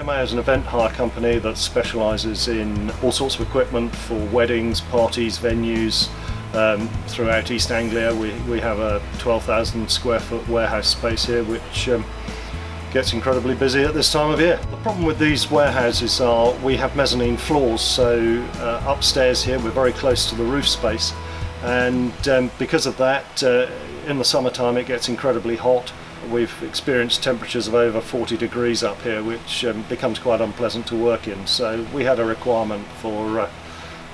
CMA is an event hire company that specialises in all sorts of equipment for weddings, parties, venues throughout East Anglia. We have a 12,000 square foot warehouse space here, which gets incredibly busy at this time of year. The problem with these warehouses are we have mezzanine floors, so upstairs here we're very close to the roof space, and because of that in the summertime it gets incredibly hot. We've experienced temperatures of over 40 degrees up here, which becomes quite unpleasant to work in, so we had a requirement for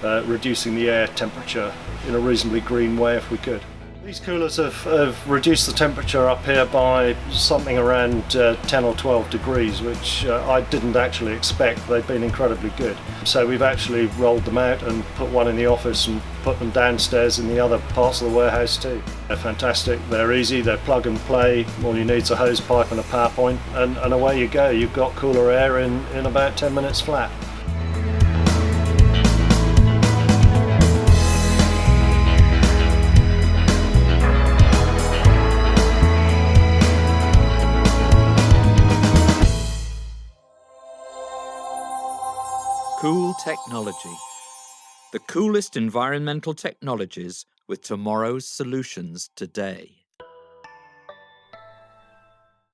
reducing the air temperature in a reasonably green way if we could. These coolers have reduced the temperature up here by something around 10 or 12 degrees, which I didn't actually expect. They've been incredibly good. So we've actually rolled them out and put one in the office and put them downstairs in the other parts of the warehouse too. They're fantastic, they're easy, they're plug and play. All you need is a hose pipe and a power point, and away you go. You've got cooler air in about 10 minutes flat. Cool technology. The coolest environmental technologies with tomorrow's solutions today.